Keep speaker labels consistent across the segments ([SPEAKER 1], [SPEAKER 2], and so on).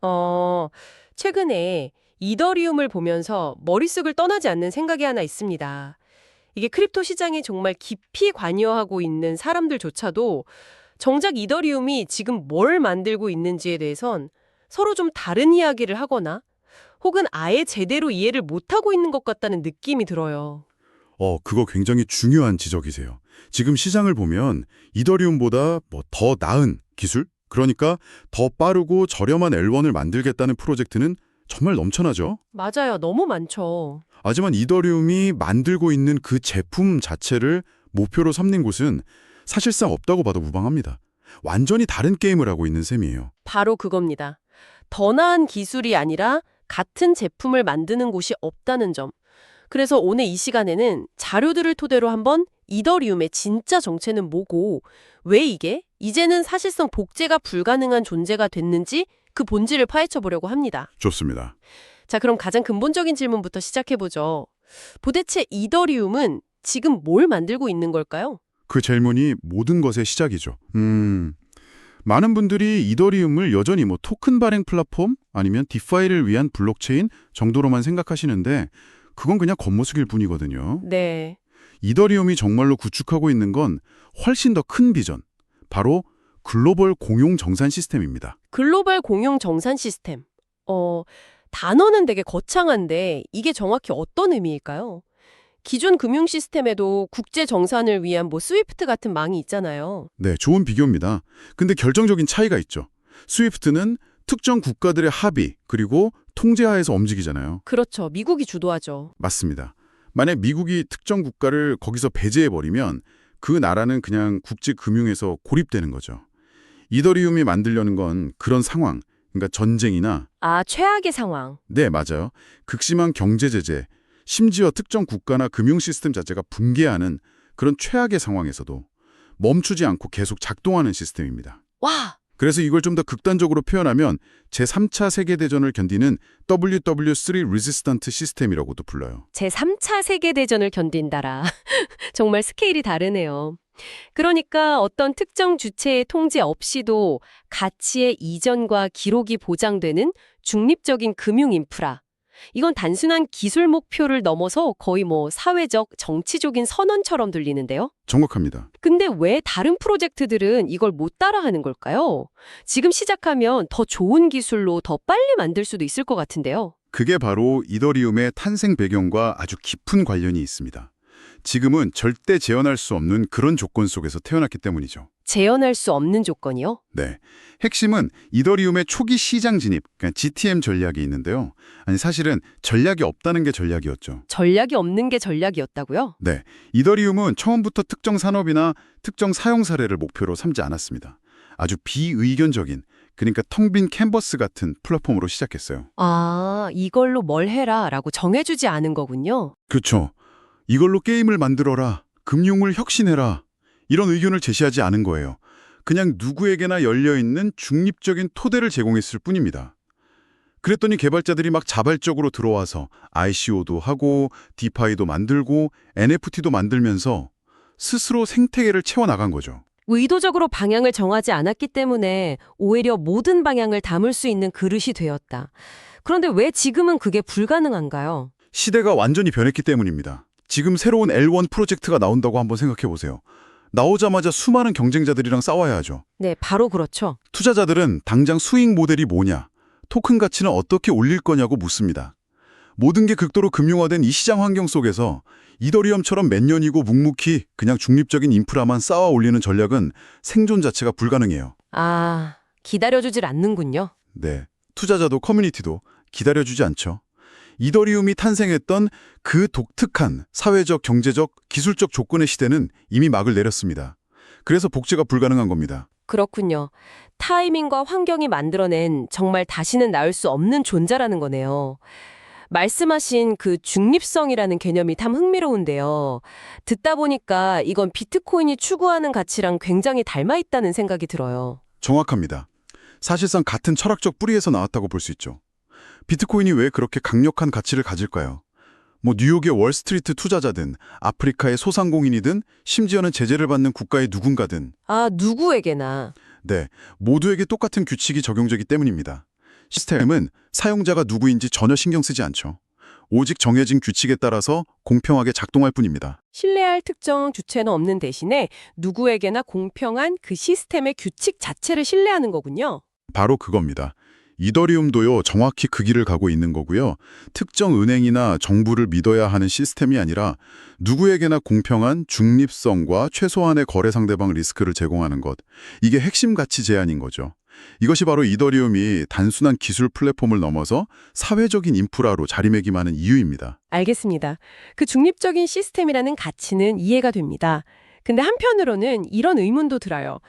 [SPEAKER 1] 어, 최근에 이더리움을 보면서 머릿속을 떠나지 않는 생각이 하나 있습니다. 이게 크립토 시장에 정말 깊이 관여하고 있는 사람들조차도 정작 이더리움이 지금 뭘 만들고 있는지에 대해선 서로 좀 다른 이야기를 하거나 혹은 아예 제대로 이해를 못하고 있는 것 같다는 느낌이 들어요.
[SPEAKER 2] 그거 굉장히 중요한 지적이세요. 지금 시장을 보면 이더리움보다 더 나은 기술? 그러니까 더 빠르고 저렴한 L1을 만들겠다는 프로젝트는 정말 넘쳐나죠?
[SPEAKER 1] 맞아요. 너무 많죠.
[SPEAKER 2] 하지만 이더리움이 만들고 있는 그 제품 자체를 목표로 삼는 곳은 사실상 없다고 봐도 무방합니다. 완전히 다른 게임을 하고 있는 셈이에요.
[SPEAKER 1] 바로 그겁니다. 더 나은 기술이 아니라 같은 제품을 만드는 곳이 없다는 점. 그래서 오늘 이 시간에는 자료들을 토대로 한번 이더리움의 진짜 정체는 뭐고, 왜 이게 이제는 사실상 복제가 불가능한 존재가 됐는지 그 본질을 파헤쳐 보려고 합니다.
[SPEAKER 2] 좋습니다.
[SPEAKER 1] 자, 그럼 가장 근본적인 질문부터 시작해보죠. 도대체 이더리움은 지금 뭘 만들고 있는 걸까요?
[SPEAKER 2] 그 질문이 모든 것의 시작이죠. 많은 분들이 이더리움을 여전히 토큰 발행 플랫폼 아니면 디파이를 위한 블록체인 정도로만 생각하시는데 그건 그냥 겉모습일 뿐이거든요.
[SPEAKER 1] 네.
[SPEAKER 2] 이더리움이 정말로 구축하고 있는 건 훨씬 더 큰 비전, 바로 글로벌 공용 정산 시스템입니다.
[SPEAKER 1] 글로벌 공용 정산 시스템. 단어는 되게 거창한데 이게 정확히 어떤 의미일까요? 기존 금융 시스템에도 국제 정산을 위한 스위프트 같은 망이 있잖아요.
[SPEAKER 2] 네, 좋은 비교입니다. 근데 결정적인 차이가 있죠. 스위프트는 특정 국가들의 합의, 그리고 통제하에서 움직이잖아요.
[SPEAKER 1] 그렇죠. 미국이 주도하죠.
[SPEAKER 2] 맞습니다. 만약 미국이 특정 국가를 거기서 배제해버리면 그 나라는 그냥 국제 금융에서 고립되는 거죠. 이더리움이 만들려는 건 그런 상황, 그러니까 전쟁이나
[SPEAKER 1] 아, 최악의 상황.
[SPEAKER 2] 네, 맞아요. 극심한 경제 제재, 심지어 특정 국가나 금융 시스템 자체가 붕괴하는 그런 최악의 상황에서도 멈추지 않고 계속 작동하는 시스템입니다.
[SPEAKER 1] 와!
[SPEAKER 2] 그래서 이걸 좀 더 극단적으로 표현하면 제3차 세계대전을 견디는 WW3 Resistant 시스템이라고도 불러요.
[SPEAKER 1] 제3차 세계대전을 견딘다라. 정말 스케일이 다르네요. 그러니까 어떤 특정 주체의 통제 없이도 가치의 이전과 기록이 보장되는 중립적인 금융 인프라. 이건 단순한 기술 목표를 넘어서 거의 사회적, 정치적인 선언처럼 들리는데요.
[SPEAKER 2] 정확합니다.
[SPEAKER 1] 근데 왜 다른 프로젝트들은 이걸 못 따라하는 걸까요? 지금 시작하면 더 좋은 기술로 더 빨리 만들 수도 있을 것 같은데요.
[SPEAKER 2] 그게 바로 이더리움의 탄생 배경과 아주 깊은 관련이 있습니다. 지금은 절대 재현할 수 없는 그런 조건 속에서 태어났기 때문이죠.
[SPEAKER 1] 재현할 수 없는 조건이요?
[SPEAKER 2] 네. 핵심은 이더리움의 초기 시장 진입, 그러니까 GTM 전략이 있는데요. 아니 사실은 전략이 없다는 게 전략이었죠.
[SPEAKER 1] 전략이 없는 게 전략이었다고요?
[SPEAKER 2] 네. 이더리움은 처음부터 특정 산업이나 특정 사용 사례를 목표로 삼지 않았습니다. 아주 비의견적인, 그러니까 텅 빈 캔버스 같은 플랫폼으로 시작했어요.
[SPEAKER 1] 아, 이걸로 뭘 해라 라고 정해주지 않은 거군요.
[SPEAKER 2] 그렇죠. 이걸로 게임을 만들어라, 금융을 혁신해라, 이런 의견을 제시하지 않은 거예요. 그냥 누구에게나 열려있는 중립적인 토대를 제공했을 뿐입니다. 그랬더니 개발자들이 막 자발적으로 들어와서 ICO도 하고 디파이도 만들고 NFT도 만들면서 스스로 생태계를 채워나간 거죠.
[SPEAKER 1] 의도적으로 방향을 정하지 않았기 때문에 오히려 모든 방향을 담을 수 있는 그릇이 되었다. 그런데 왜 지금은 그게 불가능한가요?
[SPEAKER 2] 시대가 완전히 변했기 때문입니다. 지금 새로운 L1 프로젝트가 나온다고 한번 생각해 보세요. 나오자마자 수많은 경쟁자들이랑 싸워야 하죠.
[SPEAKER 1] 네, 바로 그렇죠.
[SPEAKER 2] 투자자들은 당장 수익 모델이 뭐냐, 토큰 가치는 어떻게 올릴 거냐고 묻습니다. 모든 게 극도로 금융화된 이 시장 환경 속에서 이더리움처럼 몇 년이고 묵묵히 그냥 중립적인 인프라만 쌓아 올리는 전략은 생존 자체가 불가능해요.
[SPEAKER 1] 아, 기다려주질 않는군요.
[SPEAKER 2] 네, 투자자도 커뮤니티도 기다려주지 않죠. 이더리움이 탄생했던 그 독특한 사회적, 경제적, 기술적 조건의 시대는 이미 막을 내렸습니다. 그래서 복제가 불가능한 겁니다.
[SPEAKER 1] 그렇군요. 타이밍과 환경이 만들어낸 정말 다시는 나올 수 없는 존재라는 거네요. 말씀하신 그 중립성이라는 개념이 참 흥미로운데요. 듣다 보니까 이건 비트코인이 추구하는 가치랑 굉장히 닮아 있다는 생각이 들어요.
[SPEAKER 2] 정확합니다. 사실상 같은 철학적 뿌리에서 나왔다고 볼 수 있죠. 비트코인이 왜 그렇게 강력한 가치를 가질까요? 뉴욕의 월스트리트 투자자든 아프리카의 소상공인이든 심지어는 제재를 받는 국가의 누군가든
[SPEAKER 1] 아, 누구에게나.
[SPEAKER 2] 네, 모두에게 똑같은 규칙이 적용되기 때문입니다. 시스템은 사용자가 누구인지 전혀 신경 쓰지 않죠. 오직 정해진 규칙에 따라서 공평하게 작동할 뿐입니다.
[SPEAKER 1] 신뢰할 특정 주체는 없는 대신에 누구에게나 공평한 그 시스템의 규칙 자체를 신뢰하는 거군요.
[SPEAKER 2] 바로 그겁니다. 이더리움도요, 정확히 그 길을 가고 있는 거고요. 특정 은행이나 정부를 믿어야 하는 시스템이 아니라 누구에게나 공평한 중립성과 최소한의 거래 상대방 리스크를 제공하는 것. 이게 핵심 가치 제안인 거죠. 이것이 바로 이더리움이 단순한 기술 플랫폼을 넘어서 사회적인 인프라로 자리매김하는 이유입니다.
[SPEAKER 1] 알겠습니다. 그 중립적인 시스템이라는 가치는 이해가 됩니다. 근데 한편으로는 이런 의문도 들어요.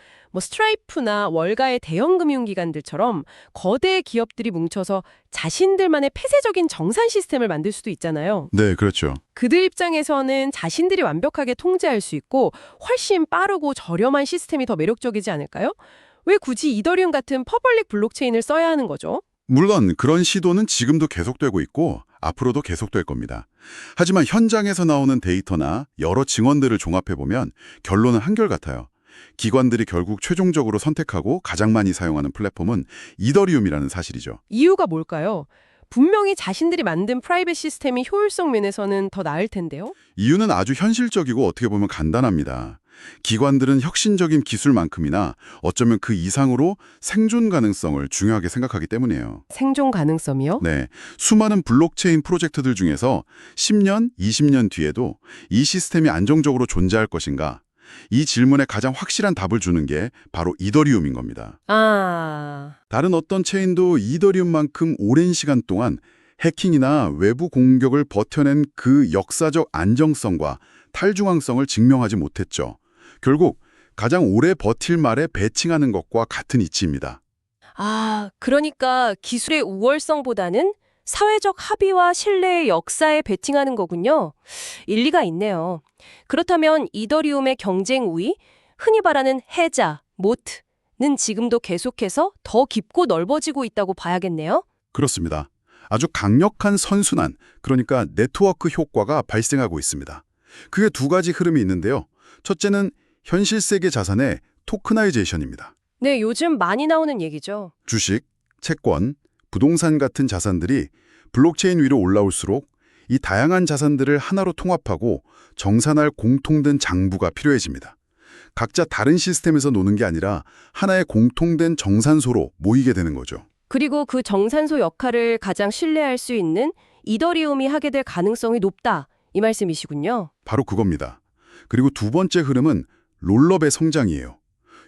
[SPEAKER 1] 스트라이프나 월가의 대형 금융기관들처럼 거대 기업들이 뭉쳐서 자신들만의 폐쇄적인 정산 시스템을 만들 수도 있잖아요.
[SPEAKER 2] 네, 그렇죠.
[SPEAKER 1] 그들 입장에서는 자신들이 완벽하게 통제할 수 있고 훨씬 빠르고 저렴한 시스템이 더 매력적이지 않을까요? 왜 굳이 이더리움 같은 퍼블릭 블록체인을 써야 하는 거죠?
[SPEAKER 2] 물론 그런 시도는 지금도 계속되고 있고 앞으로도 계속될 겁니다. 하지만 현장에서 나오는 데이터나 여러 증언들을 종합해보면 결론은 한결같아요. 기관들이 결국 최종적으로 선택하고 가장 많이 사용하는 플랫폼은 이더리움이라는 사실이죠.
[SPEAKER 1] 이유가 뭘까요? 분명히 자신들이 만든 프라이빗 시스템이 효율성 면에서는 더 나을 텐데요.
[SPEAKER 2] 이유는 아주 현실적이고 어떻게 보면 간단합니다. 기관들은 혁신적인 기술만큼이나 어쩌면 그 이상으로 생존 가능성을 중요하게 생각하기 때문이에요.
[SPEAKER 1] 생존 가능성이요?
[SPEAKER 2] 네, 수많은 블록체인 프로젝트들 중에서 10년, 20년 뒤에도 이 시스템이 안정적으로 존재할 것인가? 이 질문에 가장 확실한 답을 주는 게 바로 이더리움인 겁니다. 다른 어떤 체인도 이더리움만큼 오랜 시간 동안 해킹이나 외부 공격을 버텨낸 그 역사적 안정성과 탈중앙성을 증명하지 못했죠. 결국 가장 오래 버틸 말에 배칭하는 것과 같은 이치입니다.
[SPEAKER 1] 그러니까 기술의 우월성보다는 사회적 합의와 신뢰의 역사에 배팅하는 거군요. 일리가 있네요. 그렇다면 이더리움의 경쟁 우위, 흔히 말하는 해자, 모트는 지금도 계속해서 더 깊고 넓어지고 있다고 봐야겠네요.
[SPEAKER 2] 그렇습니다. 아주 강력한 선순환, 그러니까 네트워크 효과가 발생하고 있습니다. 그게 두 가지 흐름이 있는데요. 첫째는 현실 세계 자산의 토크나이제이션입니다.
[SPEAKER 1] 네, 요즘 많이 나오는 얘기죠.
[SPEAKER 2] 주식, 채권, 부동산 같은 자산들이 블록체인 위로 올라올수록 이 다양한 자산들을 하나로 통합하고 정산할 공통된 장부가 필요해집니다. 각자 다른 시스템에서 노는 게 아니라 하나의 공통된 정산소로 모이게 되는 거죠.
[SPEAKER 1] 그리고 그 정산소 역할을 가장 신뢰할 수 있는 이더리움이 하게 될 가능성이 높다. 이 말씀이시군요.
[SPEAKER 2] 바로 그겁니다. 그리고 두 번째 흐름은 롤럽의 성장이에요.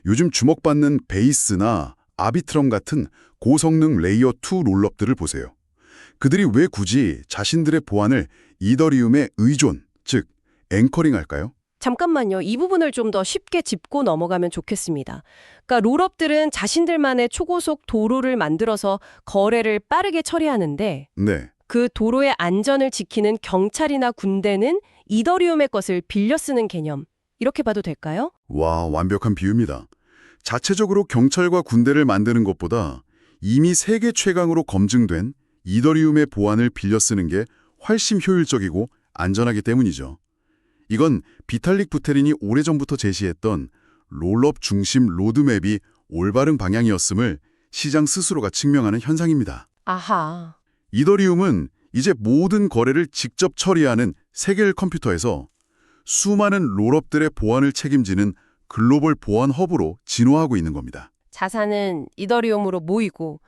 [SPEAKER 2] 요즘 주목받는 베이스나 아비트럼 같은 고성능 레이어 2 롤럽들을 보세요. 그들이 왜 굳이 자신들의 보안을 이더리움에 의존, 즉 앵커링할까요?
[SPEAKER 1] 잠깐만요. 이 부분을 좀 더 쉽게 짚고 넘어가면 좋겠습니다. 그러니까 롤업들은 자신들만의 초고속 도로를 만들어서 거래를 빠르게 처리하는데
[SPEAKER 2] 네,
[SPEAKER 1] 그 도로의 안전을 지키는 경찰이나 군대는 이더리움의 것을 빌려 쓰는 개념. 이렇게 봐도 될까요?
[SPEAKER 2] 와, 완벽한 비유입니다. 자체적으로 경찰과 군대를 만드는 것보다 이미 세계 최강으로 검증된 이더리움의 보안을 빌려 쓰는 게 훨씬 효율적이고 안전하기 때문이죠. 이건 비탈릭 부테린이 오래전부터 제시했던 롤업 중심 로드맵이 올바른 방향이었음을 시장 스스로가 증명하는 현상입니다.
[SPEAKER 1] 아하.
[SPEAKER 2] 이더리움은 이제 모든 거래를 직접 처리하는 세계일 컴퓨터에서 수많은 롤업들의 보안을 책임지는 글로벌 보안 허브로 진화하고 있는 겁니다.
[SPEAKER 1] 자산은 이더리움으로 모이고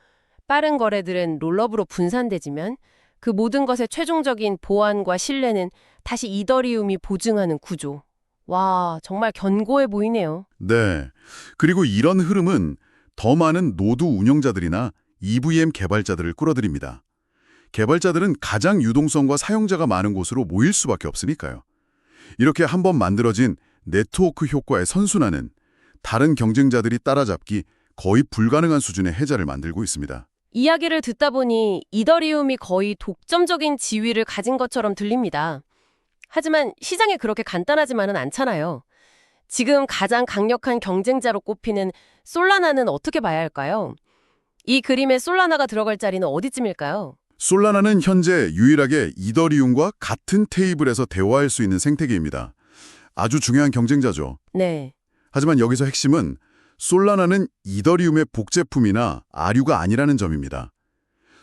[SPEAKER 1] 빠른 거래들은 롤업으로 분산되지만 그 모든 것의 최종적인 보안과 신뢰는 다시 이더리움이 보증하는 구조. 와, 정말 견고해 보이네요.
[SPEAKER 2] 네. 그리고 이런 흐름은 더 많은 노드 운영자들이나 EVM 개발자들을 끌어들입니다. 개발자들은 가장 유동성과 사용자가 많은 곳으로 모일 수밖에 없으니까요. 이렇게 한번 만들어진 네트워크 효과의 선순환은 다른 경쟁자들이 따라잡기 거의 불가능한 수준의 해자를 만들고 있습니다.
[SPEAKER 1] 이야기를 듣다 보니 이더리움이 거의 독점적인 지위를 가진 것처럼 들립니다. 하지만 시장에 그렇게 간단하지만은 않잖아요. 지금 가장 강력한 경쟁자로 꼽히는 솔라나는 어떻게 봐야 할까요? 이 그림에 솔라나가 들어갈 자리는 어디쯤일까요?
[SPEAKER 2] 솔라나는 현재 유일하게 이더리움과 같은 테이블에서 대화할 수 있는 생태계입니다. 아주 중요한 경쟁자죠.
[SPEAKER 1] 네.
[SPEAKER 2] 하지만 여기서 핵심은 솔라나는 이더리움의 복제품이나 아류가 아니라는 점입니다.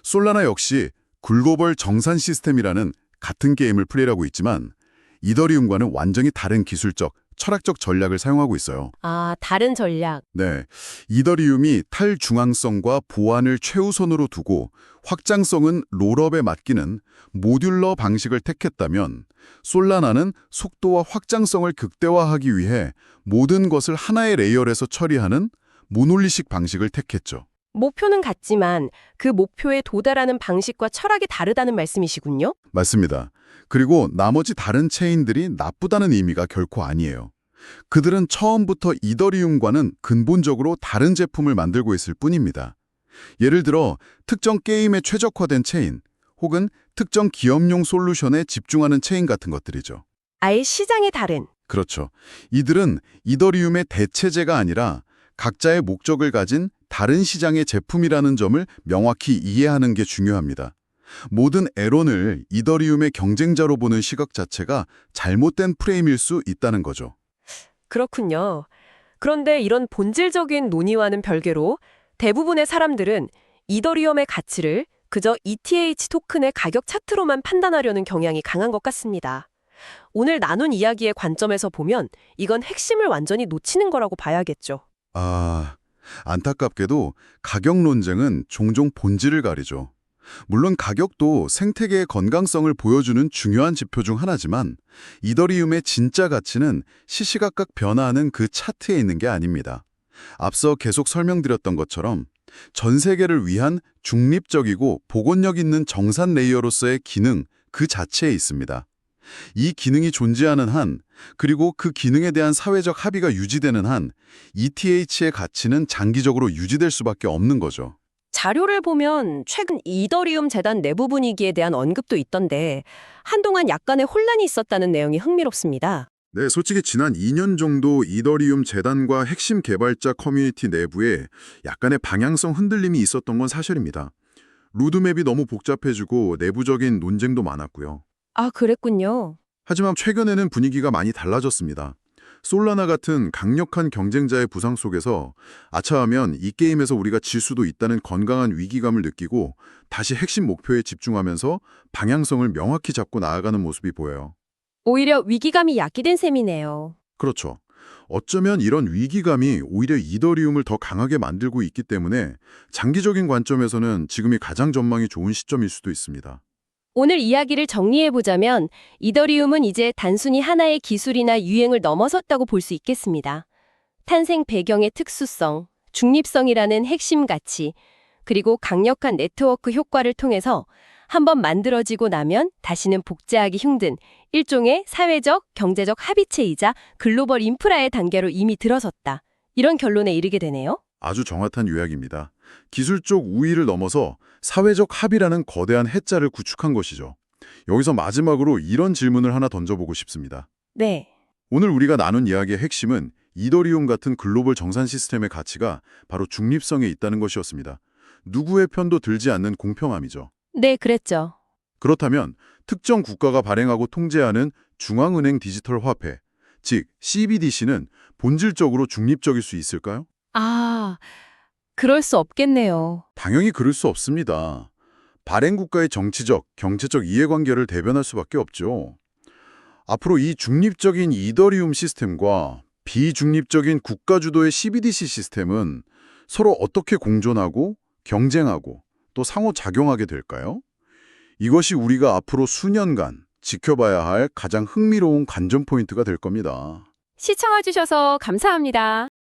[SPEAKER 2] 솔라나 역시 글로벌 정산 시스템이라는 같은 게임을 플레이하고 있지만 이더리움과는 완전히 다른 기술적, 철학적 전략을 사용하고 있어요.
[SPEAKER 1] 아, 다른 전략.
[SPEAKER 2] 네, 이더리움이 탈중앙성과 보안을 최우선으로 두고 확장성은 롤업에 맡기는 모듈러 방식을 택했다면 솔라나는 속도와 확장성을 극대화하기 위해 모든 것을 하나의 레이어에서 처리하는 모놀리식 방식을 택했죠.
[SPEAKER 1] 목표는 같지만 그 목표에 도달하는 방식과 철학이 다르다는 말씀이시군요.
[SPEAKER 2] 맞습니다. 그리고 나머지 다른 체인들이 나쁘다는 의미가 결코 아니에요. 그들은 처음부터 이더리움과는 근본적으로 다른 제품을 만들고 있을 뿐입니다. 예를 들어 특정 게임에 최적화된 체인 혹은 특정 기업용 솔루션에 집중하는 체인 같은 것들이죠.
[SPEAKER 1] 아예 시장이 다른.
[SPEAKER 2] 그렇죠. 이들은 이더리움의 대체제가 아니라 각자의 목적을 가진 다른 시장의 제품이라는 점을 명확히 이해하는 게 중요합니다. 모든 에론을 이더리움의 경쟁자로 보는 시각 자체가 잘못된 프레임일 수 있다는 거죠.
[SPEAKER 1] 그렇군요. 그런데 이런 본질적인 논의와는 별개로 대부분의 사람들은 이더리움의 가치를 그저 ETH 토큰의 가격 차트로만 판단하려는 경향이 강한 것 같습니다. 오늘 나눈 이야기의 관점에서 보면 이건 핵심을 완전히 놓치는 거라고 봐야겠죠.
[SPEAKER 2] 안타깝게도 가격 논쟁은 종종 본질을 가리죠. 물론 가격도 생태계의 건강성을 보여주는 중요한 지표 중 하나지만 이더리움의 진짜 가치는 시시각각 변화하는 그 차트에 있는 게 아닙니다. 앞서 계속 설명드렸던 것처럼 전 세계를 위한 중립적이고 복원력 있는 정산 레이어로서의 기능 그 자체에 있습니다. 이 기능이 존재하는 한, 그리고 그 기능에 대한 사회적 합의가 유지되는 한 ETH의 가치는 장기적으로 유지될 수밖에 없는 거죠.
[SPEAKER 1] 자료를 보면 최근 이더리움 재단 내부 분위기에 대한 언급도 있던데 한동안 약간의 혼란이 있었다는 내용이 흥미롭습니다.
[SPEAKER 2] 네, 솔직히 지난 2년 정도 이더리움 재단과 핵심 개발자 커뮤니티 내부에 약간의 방향성 흔들림이 있었던 건 사실입니다. 로드맵이 너무 복잡해지고 내부적인 논쟁도 많았고요.
[SPEAKER 1] 아, 그랬군요.
[SPEAKER 2] 하지만 최근에는 분위기가 많이 달라졌습니다. 솔라나 같은 강력한 경쟁자의 부상 속에서 아차하면 이 게임에서 우리가 질 수도 있다는 건강한 위기감을 느끼고 다시 핵심 목표에 집중하면서 방향성을 명확히 잡고 나아가는 모습이 보여요.
[SPEAKER 1] 오히려 위기감이 야기된 셈이네요.
[SPEAKER 2] 그렇죠. 어쩌면 이런 위기감이 오히려 이더리움을 더 강하게 만들고 있기 때문에 장기적인 관점에서는 지금이 가장 전망이 좋은 시점일 수도 있습니다.
[SPEAKER 1] 오늘 이야기를 정리해보자면 이더리움은 이제 단순히 하나의 기술이나 유행을 넘어섰다고 볼 수 있겠습니다. 탄생 배경의 특수성, 중립성이라는 핵심 가치, 그리고 강력한 네트워크 효과를 통해서 한번 만들어지고 나면 다시는 복제하기 힘든 일종의 사회적, 경제적 합의체이자 글로벌 인프라의 단계로 이미 들어섰다. 이런 결론에 이르게 되네요.
[SPEAKER 2] 아주 정확한 요약입니다. 기술적 우위를 넘어서 사회적 합의라는 거대한 해자를 구축한 것이죠. 여기서 마지막으로 이런 질문을 하나 던져보고 싶습니다.
[SPEAKER 1] 네.
[SPEAKER 2] 오늘 우리가 나눈 이야기의 핵심은 이더리움 같은 글로벌 정산 시스템의 가치가 바로 중립성에 있다는 것이었습니다. 누구의 편도 들지 않는 공평함이죠.
[SPEAKER 1] 네, 그랬죠.
[SPEAKER 2] 그렇다면 특정 국가가 발행하고 통제하는 중앙은행 디지털 화폐, 즉 CBDC는 본질적으로 중립적일 수 있을까요?
[SPEAKER 1] 아, 그럴 수 없겠네요.
[SPEAKER 2] 당연히 그럴 수 없습니다. 발행 국가의 정치적, 경제적 이해관계를 대변할 수밖에 없죠. 앞으로 이 중립적인 이더리움 시스템과 비중립적인 국가 주도의 CBDC 시스템은 서로 어떻게 공존하고 경쟁하고 또 상호작용하게 될까요? 이것이 우리가 앞으로 수년간 지켜봐야 할 가장 흥미로운 관전 포인트가 될 겁니다.
[SPEAKER 1] 시청해주셔서 감사합니다.